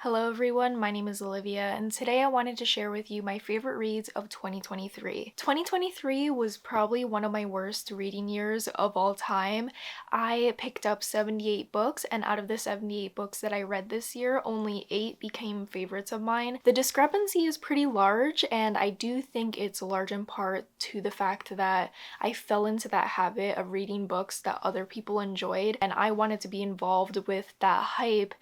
Hello everyone, my name is Olivia, and today I wanted to share with you my favorite reads of 2023. 2023 was probably one of my worst reading years of all time. I picked up 78 books, and out of the 78 books that I read this year, only 8 became favorites of mine. The discrepancy is pretty large, and I do think it's large in part to the fact that I fell into that habit of reading books that other people enjoyed, and I wanted to be involved with that hype,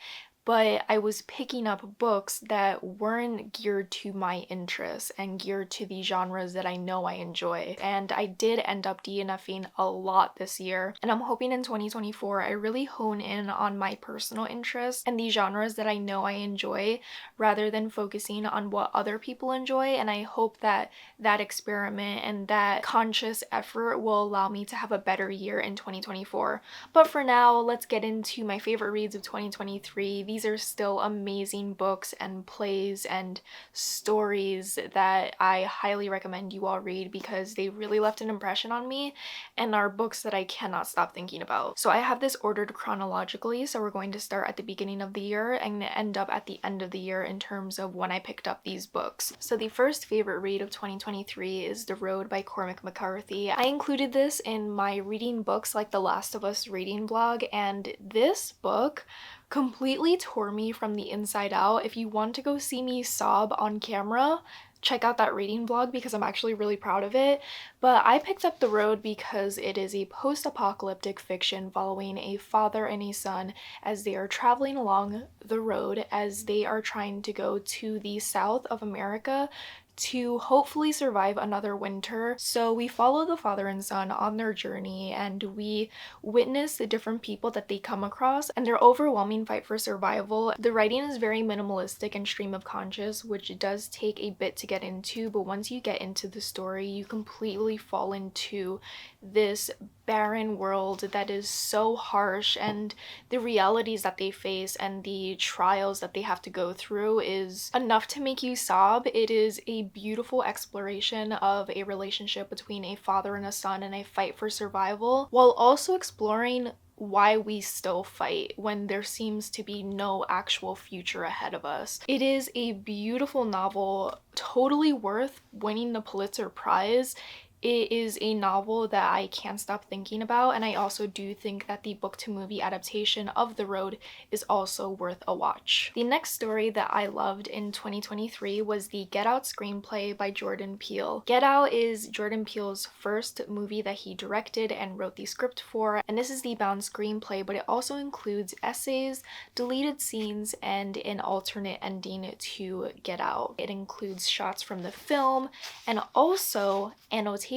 but I was picking up books that weren't geared to my interests and geared to the genres that I know I enjoy. And I did end up DNFing a lot this year, and I'm hoping in 2024 I really hone in on my personal interests and the genres that I know I enjoy rather than focusing on what other people enjoy. And I hope that that experiment and that conscious effort will allow me to have a better year in 2024. But for now, let's get into my favorite reads of 2023. These are still amazing books and plays and stories that I highly recommend you all read because they really left an impression on me and are books that I cannot stop thinking about. So I have this ordered chronologically, so we're going to start at the beginning of the year and end up at the end of the year in terms of when I picked up these books. So the first favorite read of 2023 is The Road by Cormac McCarthy. I included this in my reading books like The Last of Us reading blog, and this book completely tore me from the inside out. If you want to go see me sob on camera, check out that reading blog because I'm actually really proud of it. But I picked up The Road because it is a post-apocalyptic fiction following a father and a son as they are traveling along the road as they are trying to go to the south of America to hopefully survive another winter. So we follow the father and son on their journey and we witness the different people that they come across and their overwhelming fight for survival. The writing is very minimalistic and stream of conscious, which does take a bit to get into, but once you get into the story, you completely fall into this barren world that is so harsh, and the realities that they face and the trials that they have to go through is enough to make you sob. It is a beautiful exploration of a relationship between a father and a son and a fight for survival, while also exploring why we still fight when there seems to be no actual future ahead of us. It is a beautiful novel, totally worth winning the Pulitzer Prize. It is a novel that I can't stop thinking about, and I also do think that the book-to-movie adaptation of The Road is also worth a watch. The next story that I loved in 2023 was the Get Out screenplay by Jordan Peele. Get Out is Jordan Peele's first movie that he directed and wrote the script for, and this is the bound screenplay, but it also includes essays, deleted scenes, and an alternate ending to Get Out. It includes shots from the film and also annotations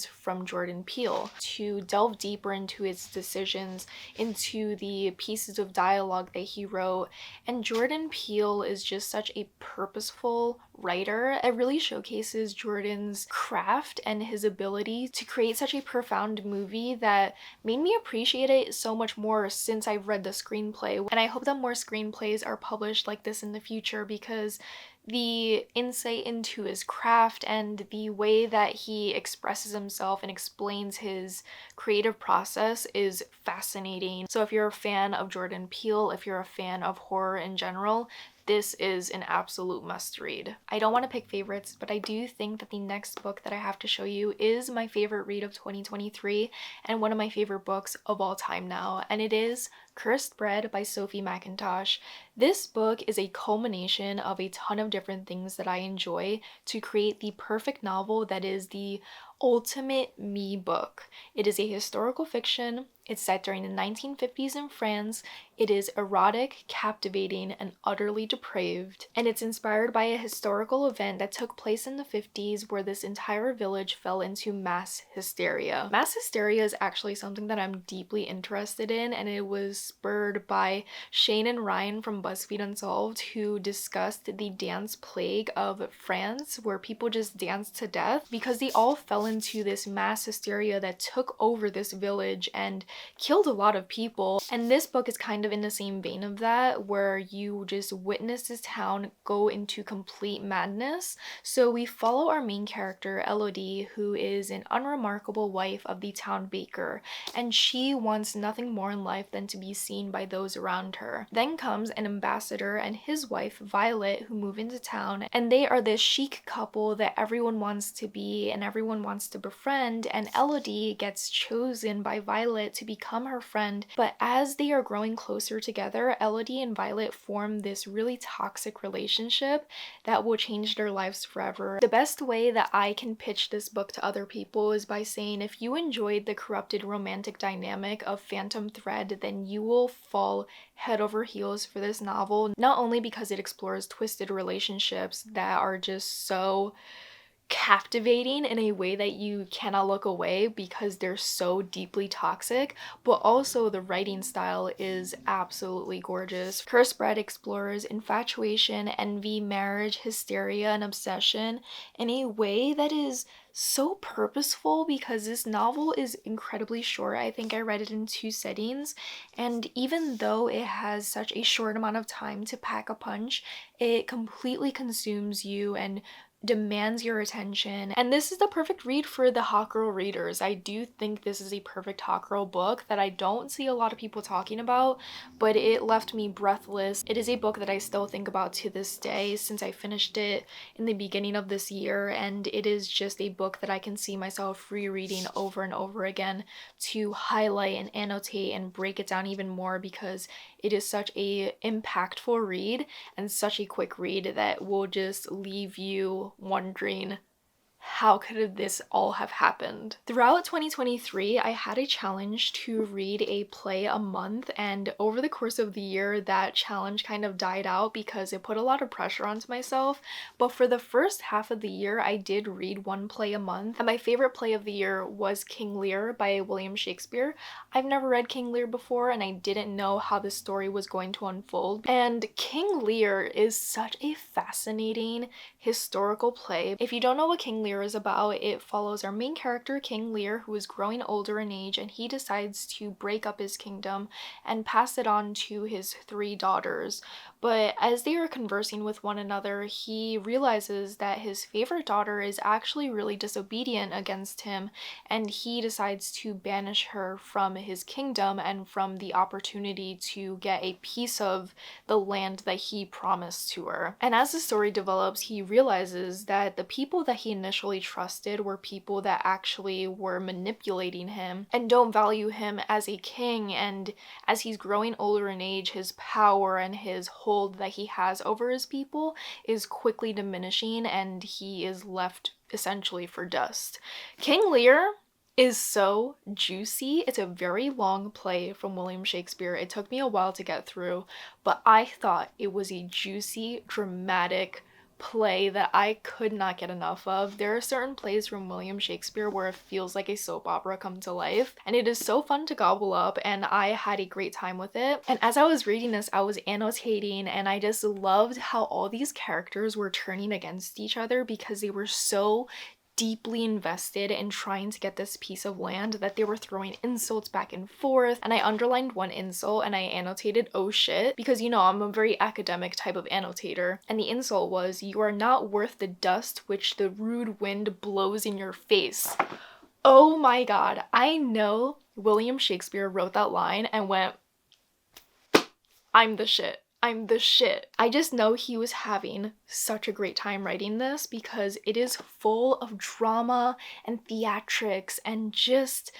from Jordan Peele to delve deeper into his decisions, into the pieces of dialogue that he wrote. And Jordan Peele is just such a purposeful writer. It really showcases Jordan's craft and his ability to create such a profound movie that made me appreciate it so much more since I've read the screenplay. And I hope that more screenplays are published like this in the future because the insight into his craft and the way that he expresses himself and explains his creative process is fascinating. So if you're a fan of Jordan Peele, if you're a fan of horror in general, this is an absolute must read. I don't want to pick favorites, but I do think that the next book that I have to show you is my favorite read of 2023 and one of my favorite books of all time now, and it is Cursed Bread by Sophie McIntosh. This book is a culmination of a ton of different things that I enjoy to create the perfect novel that is the ultimate me book. It is a historical fiction. It's set during the 1950s in France. It is erotic, captivating, and utterly depraved. And it's inspired by a historical event that took place in the 50s where this entire village fell into mass hysteria. Mass hysteria is actually something that I'm deeply interested in, and it was spurred by Shane and Ryan from BuzzFeed Unsolved, who discussed the dance plague of France where people just danced to death because they all fell into this mass hysteria that took over this village and killed a lot of people. And this book is kind of in the same vein of that, where you just witness this town go into complete madness. So we follow our main character, Elodie, who is an unremarkable wife of the town baker, and she wants nothing more in life than to be be seen by those around her. Then comes an ambassador and his wife Violet, who move into town, and they are this chic couple that everyone wants to be and everyone wants to befriend, and Elodie gets chosen by Violet to become her friend. But as they are growing closer together, Elodie and Violet form this really toxic relationship that will change their lives forever. The best way that I can pitch this book to other people is by saying, if you enjoyed the corrupted romantic dynamic of Phantom Thread, then you will fall head over heels for this novel, not only because it explores twisted relationships that are just so captivating in a way that you cannot look away because they're so deeply toxic, but also the writing style is absolutely gorgeous. Cursed Bread explores infatuation, envy, marriage, hysteria, and obsession in a way that is so purposeful because this novel is incredibly short. I think I read it in 2 sittings, and even though it has such a short amount of time to pack a punch, it completely consumes you and demands your attention. And this is the perfect read for the hot girl readers. I do think this is a perfect hot girl book that I don't see a lot of people talking about, but it left me breathless. It is a book that I still think about to this day since I finished it in the beginning of this year, and it is just a book that I can see myself rereading over and over again to highlight and annotate and break it down even more, because it is such a impactful read and such a quick read that will just leave you wondering, how could this all have happened? Throughout 2023, I had a challenge to read a play a month, and over the course of the year, that challenge kind of died out because it put a lot of pressure onto myself. But for the first half of the year, I did read 1 play a month, and my favorite play of the year was King Lear by William Shakespeare. I've never read King Lear before, and I didn't know how the story was going to unfold. And King Lear is such a fascinating historical play. If you don't know what King Lear is about, it follows our main character, King Lear, who is growing older in age, and he decides to break up his kingdom and pass it on to his 3 daughters. But as they are conversing with one another, he realizes that his favorite daughter is actually really disobedient against him, and he decides to banish her from his kingdom and from the opportunity to get a piece of the land that he promised to her. And as the story develops, he realizes that the people that he initially trusted were people that actually were manipulating him and don't value him as a king. And as he's growing older in age, his power and his hold that he has over his people is quickly diminishing, and he is left essentially for dust. King Lear is so juicy. It's a very long play from William Shakespeare. It took me a while to get through, but I thought it was a juicy, dramatic play that I could not get enough of. There are certain plays from William Shakespeare where it feels like a soap opera come to life, and it is so fun to gobble up, and I had a great time with it. And as I was reading this, I was annotating, and I just loved how all these characters were turning against each other because they were so deeply invested in trying to get this piece of land that they were throwing insults back and forth. And I underlined one insult and I annotated "oh shit," because you know I'm a very academic type of annotator, and the insult was, "you are not worth the dust which the rude wind blows in your face." Oh my god, I know William Shakespeare wrote that line and went, I'm the shit. I'm the shit. I just know he was having such a great time writing this because it is full of drama and theatrics and just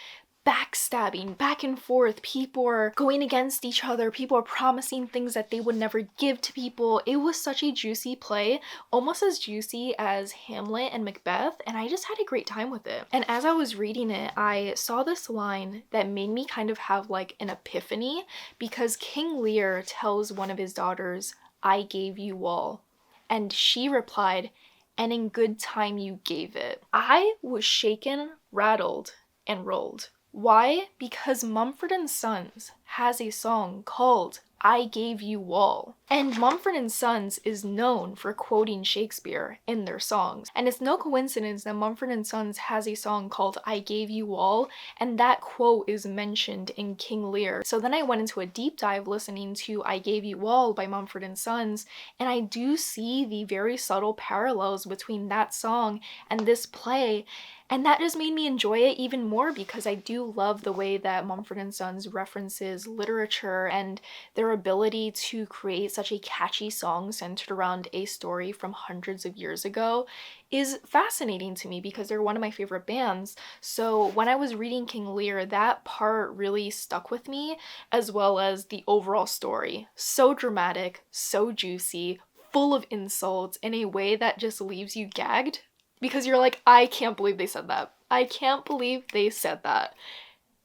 backstabbing back and forth. People are going against each other. People are promising things that they would never give to people. It was such a juicy play, almost as juicy as Hamlet and Macbeth, and I just had a great time with it. And as I was reading it, I saw this line that made me kind of have like an epiphany, because King Lear tells one of his daughters, "I gave you all," and she replied, "and in good time you gave it." I was shaken, rattled, and rolled. Why? Because Mumford & Sons has a song called "I Gave You All." And Mumford & Sons is known for quoting Shakespeare in their songs. And it's no coincidence that Mumford & Sons has a song called "I Gave You All," and that quote is mentioned in King Lear. So then I went into a deep dive listening to "I Gave You All" by Mumford & Sons, and I do see the very subtle parallels between that song and this play. And that just made me enjoy it even more because I do love the way that Mumford & Sons references literature, and their ability to create such a catchy song centered around a story from hundreds of years ago is fascinating to me because they're one of my favorite bands. So when I was reading King Lear, that part really stuck with me, as well as the overall story. So dramatic, so juicy, full of insults in a way that just leaves you gagged because you're like, I can't believe they said that. I can't believe they said that.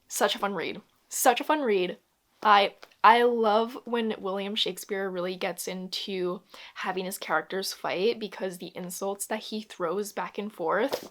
Such a fun read. Such a fun read. I love when William Shakespeare really gets into having his characters fight because the insults that he throws back and forth,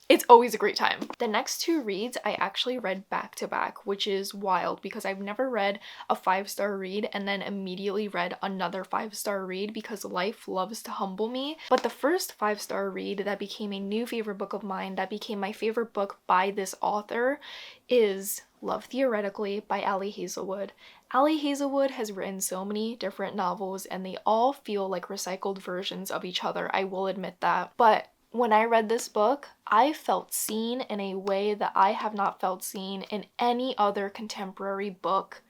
it's always a great time. The next two reads I actually read back to back, which is wild because I've never read a 5-star read and then immediately read another 5-star read because life loves to humble me. But the first 5-star read that became a new favorite book of mine, that became my favorite book by this author, is Love Theoretically by Ali Hazelwood. Ali Hazelwood has written so many different novels and they all feel like recycled versions of each other, I will admit that. But when I read this book, I felt seen in a way that I have not felt seen in any other contemporary book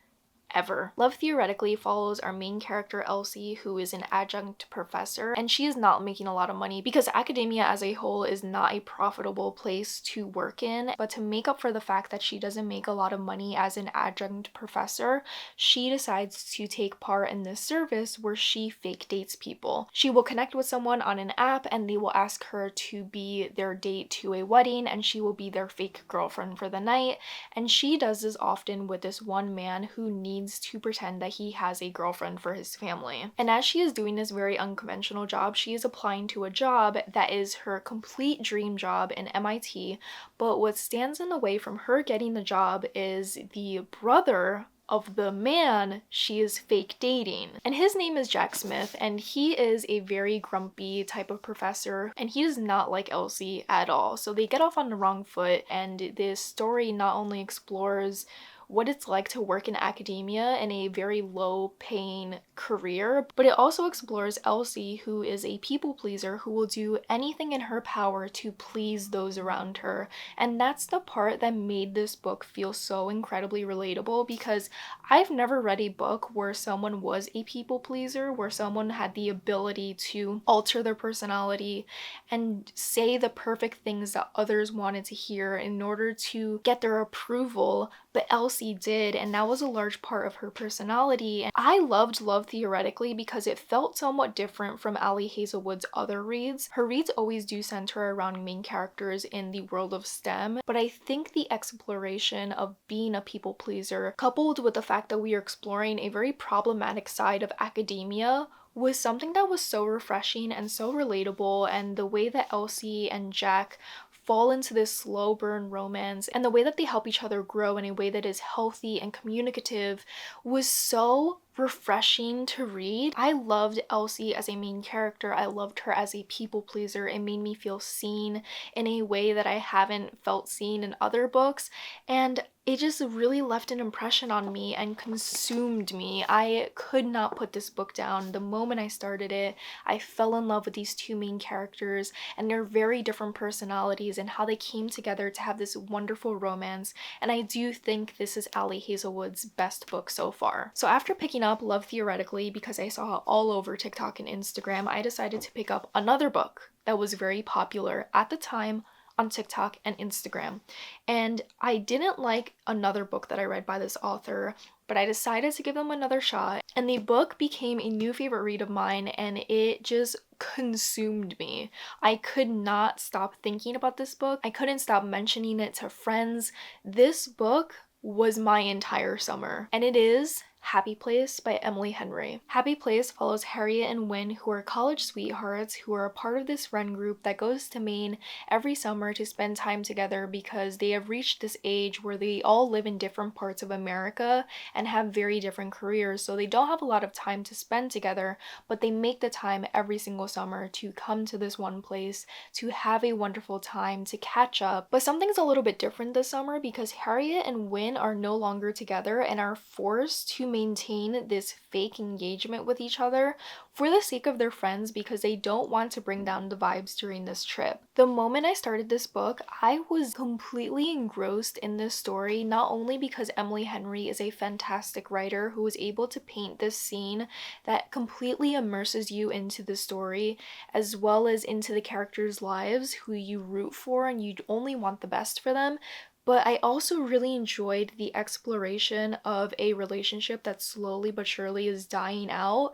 ever. Love Theoretically follows our main character Elsie, who is an adjunct professor, and she is not making a lot of money because academia as a whole is not a profitable place to work in. But to make up for the fact that she doesn't make a lot of money as an adjunct professor, she decides to take part in this service where she fake dates people. She will connect with someone on an app and they will ask her to be their date to a wedding, and she will be their fake girlfriend for the night. And she does this often with this one man who needs to pretend that he has a girlfriend for his family. And as she is doing this very unconventional job, she is applying to a job that is her complete dream job in MIT. But what stands in the way from her getting the job is the brother of the man she is fake dating. And his name is Jack Smith, and he is a very grumpy type of professor, and he does not like Elsie at all. So they get off on the wrong foot, and this story not only explores what it's like to work in academia in a very low-paying career, but it also explores Elsie, who is a people pleaser who will do anything in her power to please those around her. And that's the part that made this book feel so incredibly relatable, because I've never read a book where someone was a people pleaser, where someone had the ability to alter their personality and say the perfect things that others wanted to hear in order to get their approval, but Elsie did, and that was a large part of her personality. And I loved Love Theoretically because it felt somewhat different from Ali Hazelwood's other reads. Her reads always do center around main characters in the world of STEM, but I think the exploration of being a people pleaser, coupled with the fact that we are exploring a very problematic side of academia, was something that was so refreshing and so relatable. And the way that Elsie and Jack fall into this slow burn romance and the way that they help each other grow in a way that is healthy and communicative was so refreshing to read. I loved Elsie as a main character. I loved her as a people pleaser. It made me feel seen in a way that I haven't felt seen in other books, and it just really left an impression on me and consumed me. I could not put this book down. The moment I started it, I fell in love with these two main characters and their very different personalities and how they came together to have this wonderful romance. And I do think this is Ali Hazelwood's best book so far. So after picking up Love Theoretically, because I saw it all over TikTok and Instagram, I decided to pick up another book that was very popular at the time on TikTok and Instagram. And I didn't like another book that I read by this author, but I decided to give them another shot, and the book became a new favorite read of mine, and it just consumed me. I could not stop thinking about this book. I couldn't stop mentioning it to friends. This book was my entire summer, and it is Happy Place by Emily Henry. Happy Place follows Harriet and Wynne, who are college sweethearts who are a part of this friend group that goes to Maine every summer to spend time together because they have reached this age where they all live in different parts of America and have very different careers, so they don't have a lot of time to spend together, but they make the time every single summer to come to this one place to have a wonderful time, to catch up. But something's a little bit different this summer because Harriet and Wynne are no longer together and are forced to maintain this fake engagement with each other for the sake of their friends because they don't want to bring down the vibes during this trip. The moment I started this book, I was completely engrossed in this story, not only because Emily Henry is a fantastic writer who was able to paint this scene that completely immerses you into the story, as well as into the characters' lives who you root for and you only want the best for them, but I also really enjoyed the exploration of a relationship that slowly but surely is dying out,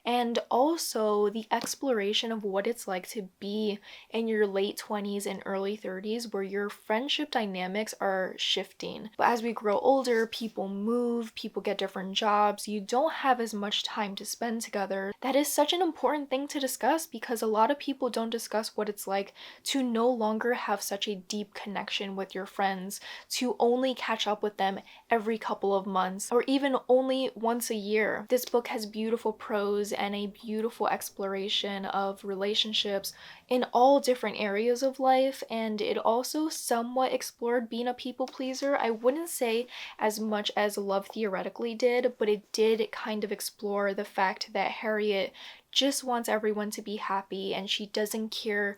and also the exploration of what it's like to be in your late 20s and early 30s where your friendship dynamics are shifting. But as we grow older, people move, people get different jobs, you don't have as much time to spend together. That is such an important thing to discuss because a lot of people don't discuss what it's like to no longer have such a deep connection with your friends, to only catch up with them every couple of months or even only once a year. This book has beautiful prose and a beautiful exploration of relationships in all different areas of life, and it also somewhat explored being a people pleaser. I wouldn't say as much as Love Theoretically did, but it did kind of explore the fact that Harriet just wants everyone to be happy and she doesn't care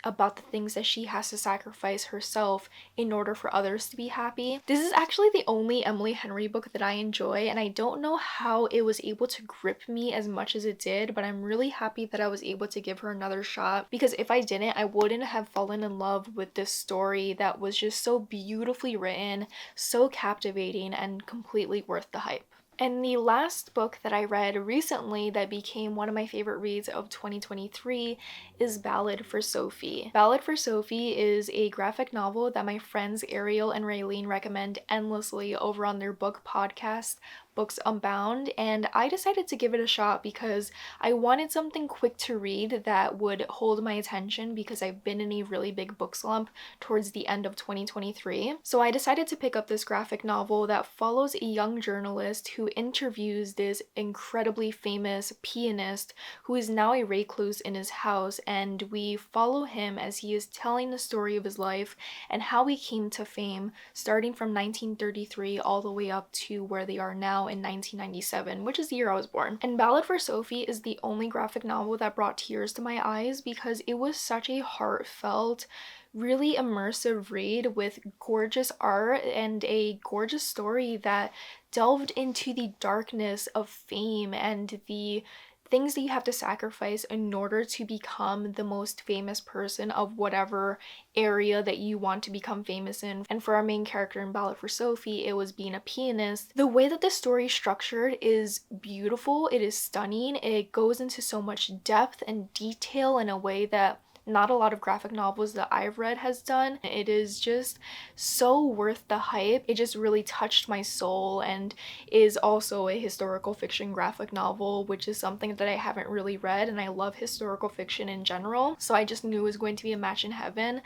about the things that she has to sacrifice herself in order for others to be happy. This is actually the only Emily Henry book that I enjoy, and I don't know how it was able to grip me as much as it did, but I'm really happy that I was able to give her another shot, because if I didn't, I wouldn't have fallen in love with this story that was just so beautifully written, so captivating, and completely worth the hype. And the last book that I read recently that became one of my favorite reads of 2023 is Ballad for Sophie. Ballad for Sophie is a graphic novel that my friends Ariel and Raylene recommend endlessly over on their book podcast, Books Unbound, and I decided to give it a shot because I wanted something quick to read that would hold my attention because I've been in a really big book slump towards the end of 2023. So I decided to pick up this graphic novel that follows a young journalist who interviews this incredibly famous pianist who is now a recluse in his house, and we follow him as he is telling the story of his life and how he came to fame, starting from 1933 all the way up to where they are now in 1997, which is the year I was born. And Ballad for Sophie is the only graphic novel that brought tears to my eyes because it was such a heartfelt, really immersive read with gorgeous art and a gorgeous story that delved into the darkness of fame and the things that you have to sacrifice in order to become the most famous person of whatever area that you want to become famous in. And for our main character in Ballad for Sophie, it was being a pianist. The way that the story is structured is beautiful, it is stunning, it goes into so much depth and detail in a way that not a lot of graphic novels that I've read has done. It is just so worth the hype. It just really touched my soul and is also a historical fiction graphic novel, which is something that I haven't really read, and I love historical fiction in general. So I just knew it was going to be a match in heaven,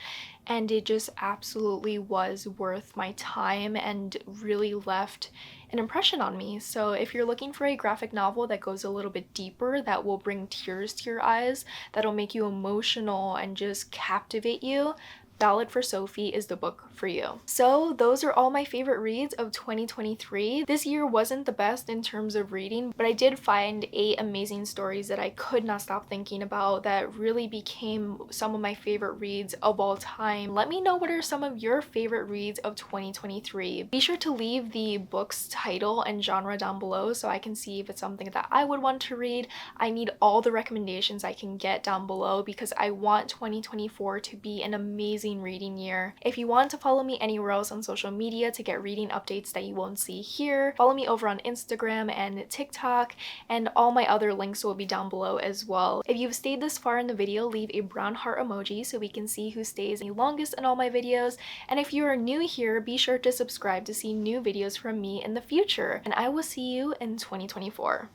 and it just absolutely was worth my time and really left an impression on me. So if you're looking for a graphic novel that goes a little bit deeper, that will bring tears to your eyes, that'll make you emotional and just captivate you, Ballad for Sophie is the book for you. So those are all my favorite reads of 2023. This year wasn't the best in terms of reading, but I did find 8 amazing stories that I could not stop thinking about that really became some of my favorite reads of all time. Let me know what are some of your favorite reads of 2023. Be sure to leave the book's title and genre down below so I can see if it's something that I would want to read. I need all the recommendations I can get down below because I want 2024 to be an amazing reading year. If you want to follow me anywhere else on social media to get reading updates that you won't see here, follow me over on Instagram and TikTok, and all my other links will be down below as well. If you've stayed this far in the video, leave a brown heart emoji so we can see who stays the longest in all my videos, and if you are new here, be sure to subscribe to see new videos from me in the future, and I will see you in 2024.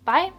Bye!